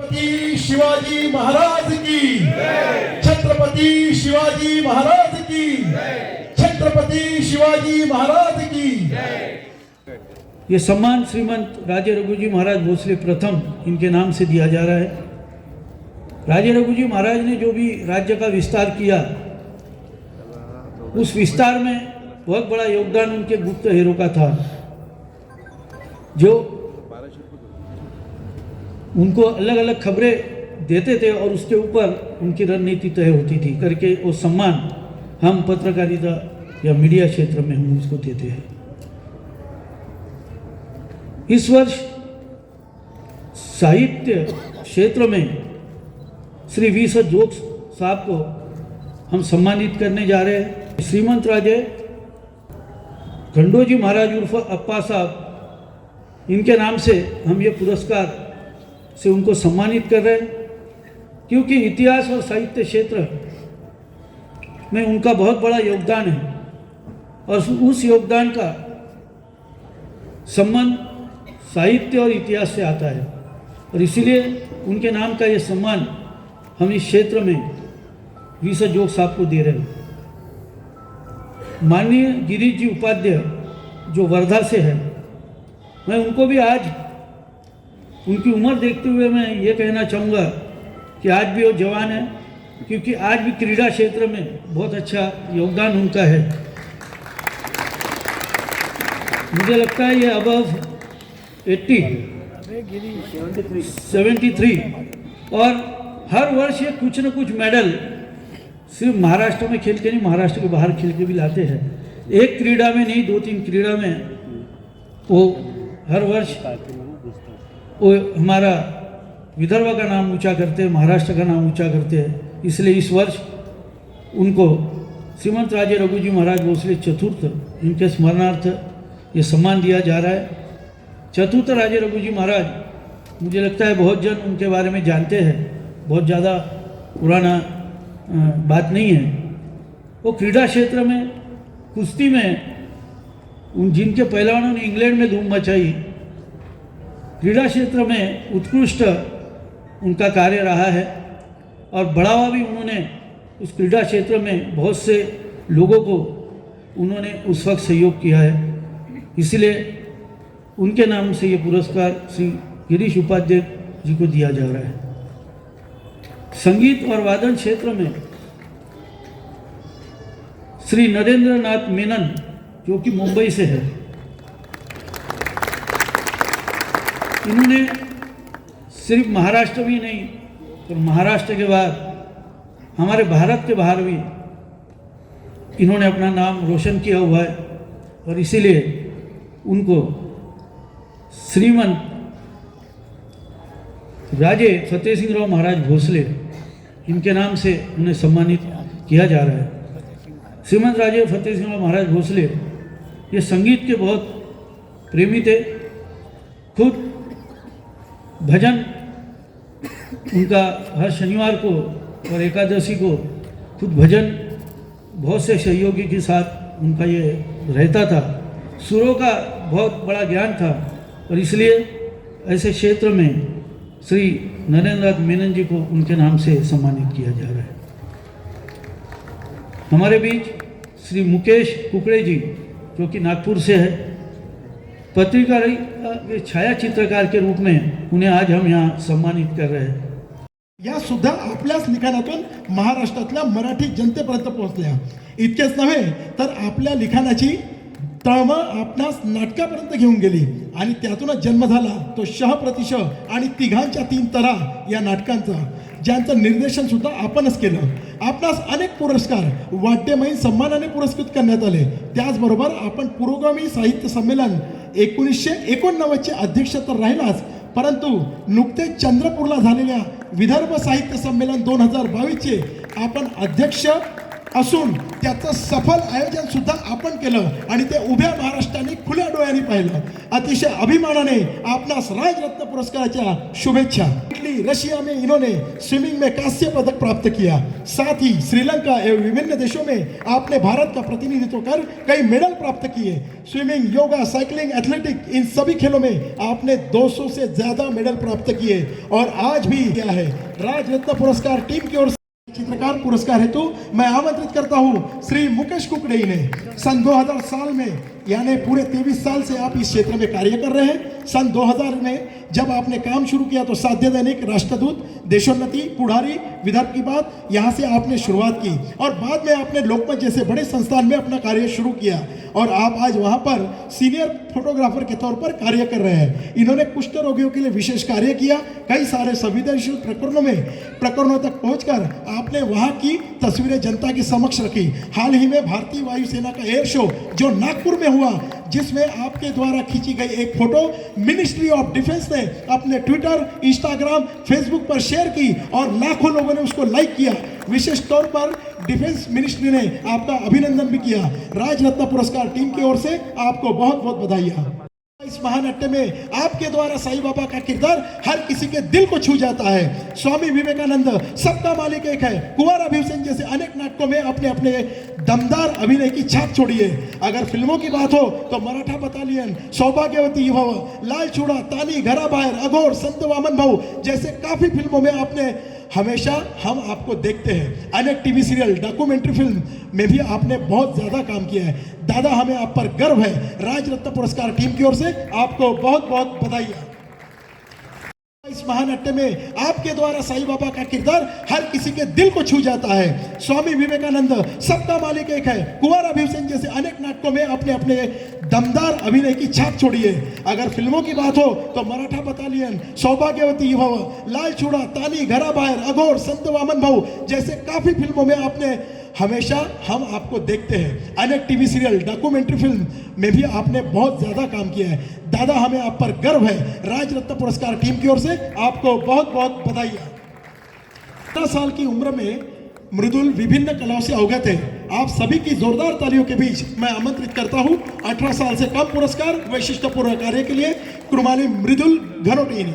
छत्रपती शिवाजी महाराज की छत्रपती शिवाजी महाराज की छत्रपती शिवाजी महाराज की। ये सम्मान श्रीमंत राजे रघुजी महाराज भोसले प्रथम इनके नाम से दिया जा रहा है। राजे रघुजी महाराज ने जो भी राज्य का विस्तार किया, उस विस्तार में बहुत बड़ा योगदान उनके गुप्त हेरों का था, जो उनको अलग अलग खबरें देते थे और उसके ऊपर उनकी रणनीति तय होती थी करके वो सम्मान हम पत्रकारिता या मीडिया क्षेत्र में हम उसको देते हैं। इस वर्ष साहित्य क्षेत्र में श्री वी.स. जोग साहब को हम सम्मानित करने जा रहे हैं। श्रीमंत राजे खंडोजी महाराज उर्फ अप्पा साहब, इनके नाम से हम ये पुरस्कार से उनको सम्मानित कर रहे हैं, क्योंकि इतिहास और साहित्य क्षेत्र में उनका बहुत बड़ा योगदान है और उस योगदान का संबंध साहित्य और इतिहास से आता है, और इसीलिए उनके नाम का ये सम्मान हम इस क्षेत्र में वी.स. जोग साहब को दे रहे हैं। माननीय गिरीश जी उपाध्याय जो वर्धा से है, मैं उनको भी आज उनकी उम्र देखते हुए मैं ये कहना चाहूँगा कि आज भी वो जवान है, क्योंकि आज भी क्रीड़ा क्षेत्र में बहुत अच्छा योगदान उनका है। मुझे लगता है ये अबव 73 और हर वर्ष ये कुछ न कुछ मेडल सिर्फ महाराष्ट्र में खेल के नहीं, महाराष्ट्र के बाहर खेल के भी लाते हैं। एक क्रीड़ा में नहीं, 2-3 क्रीड़ा में वो हर वर्ष वो हमारा विदर्भ का नाम ऊंचा करते हैं, महाराष्ट्र का नाम ऊंचा करते हैं। इसलिए इस वर्ष उनको श्रीमंत राजे रघुजी महाराज भोसले चतुर्थ, इनके स्मरणार्थ ये सम्मान दिया जा रहा है। चतुर्थ राजे रघुजी महाराज, मुझे लगता है बहुत जन उनके बारे में जानते हैं, बहुत ज़्यादा पुराना बात नहीं है। वो क्रीड़ा क्षेत्र में, कुश्ती में उन जिनके पहलवानों ने इंग्लैंड में धूम मचाई, क्रीड़ा क्षेत्र में उत्कृष्ट उनका कार्य रहा है और बढ़ावा भी उन्होंने उस क्रीड़ा क्षेत्र में बहुत से लोगों को उन्होंने उस वक्त सहयोग किया है। इसलिए उनके नाम से ये पुरस्कार श्री गिरीश उपाध्याय जी को दिया जा रहा है। संगीत और वादन क्षेत्र में श्री नरेंद्र नाथ मेनन, जो कि मुंबई से है, इन्होंने सिर्फ महाराष्ट्र भी नहीं, तो महाराष्ट्र के बाद हमारे भारत के बाहर भी इन्होंने अपना नाम रोशन किया हुआ है, और इसीलिए उनको श्रीमंत राजे फतेह सिंह राव महाराज भोसले, इनके नाम से उन्हें सम्मानित किया जा रहा है। श्रीमंत राजे फतेह सिंह राव महाराज भोसले ये संगीत के बहुत प्रेमी थे। खुद भजन उनका हर शनिवार को और एकादशी को खुद भजन बहुत से सहयोगी के साथ उनका ये रहता था। सुरों का बहुत बड़ा ज्ञान था, और इसलिए ऐसे क्षेत्र में श्री नरेंद्र नाथ मेनन जी को उनके नाम से सम्मानित किया जा रहा है। हमारे बीच श्री मुकेश कुकड़े जी, जो कि नागपुर से है, पत्रकार छाया चित्रकार के रूप में उन्हें आज हम यहाँ सम्मानित कर रहे हैं। या सुद्धा आपल्याच लिखाणातून महाराष्ट्रातल्या मराठी जनतेपर्यंत पोहोचल्या। इतकेच नव्हे तर आपल्या लिखाणाची तळमळ आपणास नाटकापर्यंत घेऊन गेली, आणि त्यातूनच जन्म झाला तो शह प्रतिश आणि तिघांच्या 3 तरा या नाटकांचा, ज्यांचं निर्देशन सुद्धा आपणच केलं। आपणास अनेक पुरस्कार वाद्यमयी सन्मानाने पुरस्कृत करण्यात आले। त्याचबरोबर आपण पुरोगामी साहित्य संमेलन 1989 चे अध्यक्ष तर राहिलाच, परंतु नुकतेच चंद्रपूरला झालेल्या विदर्भ साहित्य संमेलन 2022 चे आपण अध्यक्ष असून त्याचं सफल आयोजन सुद्धा आपण केलं, आणि ते उभ्या महाराष्ट्राने खुल्या डोळ्यांनी पाहिलं। अतिशय अभिमानाने आपणास राजरत्न पुरस्काराच्या शुभेच्छा। वहीं रशिया में इन्होंने स्विमिंग में कांस्य पदक प्राप्त किया। साथ ही श्रीलंका एवं विभिन्न देशों में आपने भारत का प्रतिनिधित्व कर कई मेडल प्राप्त किए। स्विमिंग, योगा, साइकिलिंग, एथलेटिक, इन सभी खेलों में आपने 200 से ज्यादा मेडल प्राप्त किए और आज भी किया है। राज रत्न पुरस्कार टीम की ओर से चित्रकार पुरस्कार हेतु मैं आमंत्रित करता हूं श्री मुकेश कुकड़े ने। सन 2000 साल में यानी पूरे 23 साल से आप इस क्षेत्र में कार्य कर रहे हैं। सन 2000 में जब आपने काम शुरू किया तो साध्य दैनिक, राष्ट्रदूत, देशोन्नति, पुढ़ारी, विदर्भ की बात, यहाँ से आपने शुरुआत की और बाद में आपने लोकमत जैसे बड़े संस्थान में अपना कार्य शुरू किया और आप आज वहाँ पर सीनियर फोटोग्राफर के तौर पर कार्य कर रहे हैं। इन्होंने कुष्ठ रोगियों के लिए विशेष कार्य किया। कई सारे संवेदनशील प्रकरणों तक पहुंचकर आपने वहाँ की तस्वीरें जनता के समक्ष रखी। हाल ही में भारतीय वायुसेना का एयर शो जो नागपुर में हुआ, जिसमें आपके द्वारा खींची गई एक फोटो मिनिस्ट्री ऑफ डिफेंस ने अपने ट्विटर, इंस्टाग्राम, फेसबुक पर शेयर की और लाखों लोगों ने उसको लाइक किया। विशेष तौर पर डिफेंस मिनिस्ट्री ने आपका अभिनंदन भी किया। राज रत्न पुरस्कार टीम की ओर से आपको बहुत बहुत बधाई। इस महानाट्य में आपके द्वारा साईं बाबा का किरदार हर किसी के दिल को छू जाता है। स्वामी विवेकानंद, सबका मालिक एक है, कुंवर अभिषेक जैसे अनेक नाटकों में अपने अपने दमदार अभिनय की छाप छोड़ी है। अगर फिल्मों की बात हो तो मराठा बटालियन, सौभाग्यवती भव, लाल चूड़ा, तानी, घरा बाहर, अघोर, संत वामन भाऊ जैसे काफी फिल्मों में आपने हमेशा हम आपको देखते हैं। अनेक टीवी सीरियल, डॉक्यूमेंट्री फिल्म में भी आपने बहुत ज्यादा काम किया है। दादा, हमें आप पर गर्व है। राज रत्न पुरस्कार टीम की ओर से आपको बहुत बहुत बधाई। इस महानाट्य में आपके द्वारा साईं बाबा का किरदार हर किसी के दिल को छू जाता है। स्वामी विवेकानंद, सबका मालिक एक है, कुंवर अभिषेक जैसे अनेक नाटकों में अपने अपने दमदार अभिनय की छाप छोड़ी है। अगर फिल्मों की बात हो तो मराठा बटालियन, सौभाग्यवती भव, लाल चूड़ा, तानी, घरा बाहर, अघोर, संत वामन भाऊ जैसे काफी फिल्मों में आपने हमेशा हम आपको देखते हैं। अनेक टीवी सीरियल, डॉक्यूमेंट्री फिल्म में भी आपने बहुत ज्यादा काम किया है। दादा, हमें आप पर गर्व है। राज रत्न पुरस्कार टीम की ओर से आपको बहुत बहुत बधाई। 18 साल की उम्र में मृदुल विभिन्न कलाओं से अवगत है। आप सभी की जोरदार तालियों के बीच मैं आमंत्रित करता हूं 18 साल से कम पुरस्कार वैशिष्ट्यपूर्ण कार्य के लिए कुमारी मृदुल घनोटीनी।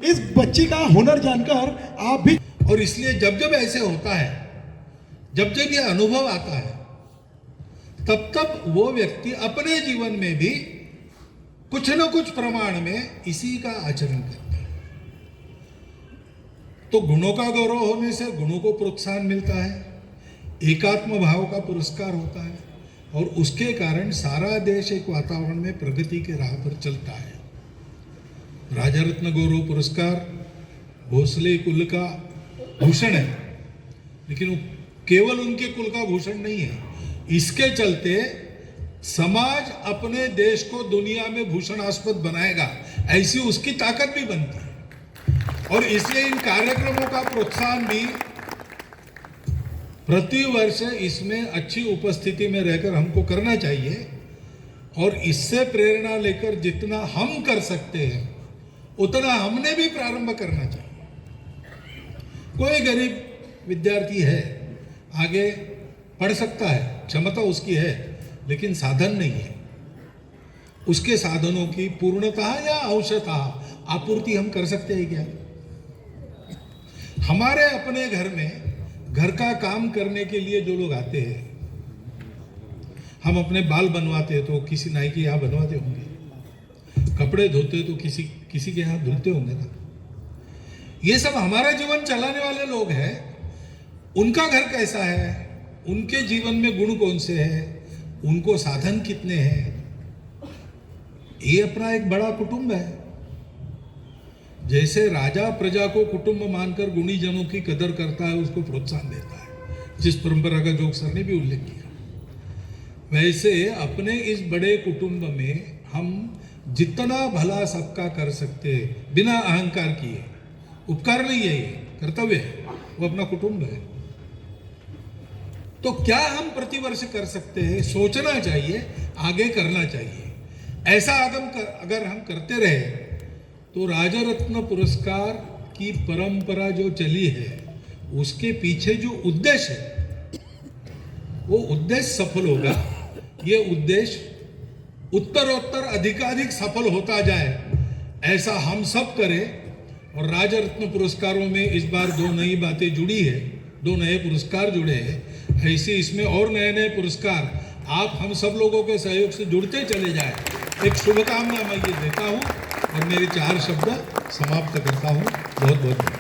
इस बच्ची का हुनर जानकर आप भी, और इसलिए जब जब ऐसे होता है, जब जब ये अनुभव आता है, तब तब वो व्यक्ति अपने जीवन में भी कुछ न कुछ प्रमाण में इसी का आचरण करता है। तो गुणों का गौरव होने से गुणों को प्रोत्साहन मिलता है, एकात्म भाव का पुरस्कार होता है और उसके कारण सारा देश एक वातावरण में प्रगति के राह पर चलता है। राजा रत्न गौरव पुरस्कार भोसले कुल का भूषण है, लेकिन वो केवल उनके कुल का भूषण नहीं है। इसके चलते समाज अपने देश को दुनिया में भूषणास्पद बनाएगा, ऐसी उसकी ताकत भी बनती है। और इसलिए इन कार्यक्रमों का प्रोत्साहन भी प्रतिवर्ष इसमें अच्छी उपस्थिति में रहकर हमको करना चाहिए और इससे प्रेरणा लेकर जितना हम कर सकते हैं उतना हमने भी प्रारंभ करना चाहिए। कोई गरीब विद्यार्थी है, आगे पढ़ सकता है, क्षमता उसकी है, लेकिन साधन नहीं है। उसके साधनों की पूर्णतः या अंशतः आपूर्ति हम कर सकते हैं क्या? हमारे अपने घर में घर का काम करने के लिए जो लोग आते हैं, हम अपने बाल बनवाते हैं तो किसी नाई के यहाँ बनवाते होंगे, कपड़े धोते तो किसी के यहाँ धुलते होंगे ना। ये सब हमारा जीवन चलाने वाले लोग हैं। उनका घर कैसा है, उनके जीवन में गुण कौन से हैं, उनको साधन कितने हैं, ये अपना एक बड़ा कुटुंब है। जैसे राजा प्रजा को कुटुंब मानकर गुणी जनों की कदर करता है, उसको प्रोत्साहन देता है, जिस परंपरा का जोग सर ने भी उल्लेख किया, वैसे अपने इस बड़े कुटुंब में हम जितना भला सबका कर सकते हैं बिना अहंकार किए, उपकार नहीं है, ये कर्तव्य है, वो अपना कुटुंब है। तो क्या हम प्रतिवर्ष कर सकते हैं, सोचना चाहिए, आगे करना चाहिए। ऐसा अगर हम करते रहे तो राजा रत्न पुरस्कार की परंपरा जो चली है उसके पीछे जो उद्देश्य है वो उद्देश्य सफल होगा। ये उद्देश्य उत्तरोत्तर अधिकाधिक सफल होता जाए, ऐसा हम सब करें और राजरत्न पुरस्कारों में इस बार 2 नई बातें जुड़ी है, 2 नए पुरस्कार जुड़े हैं। ऐसे इसमें और नए नए पुरस्कार आप हम सब लोगों के सहयोग से जुड़ते चले जाए, एक शुभकामना मैं ये देता हूँ और मेरे 4 शब्द समाप्त करता हूँ। बहुत बहुत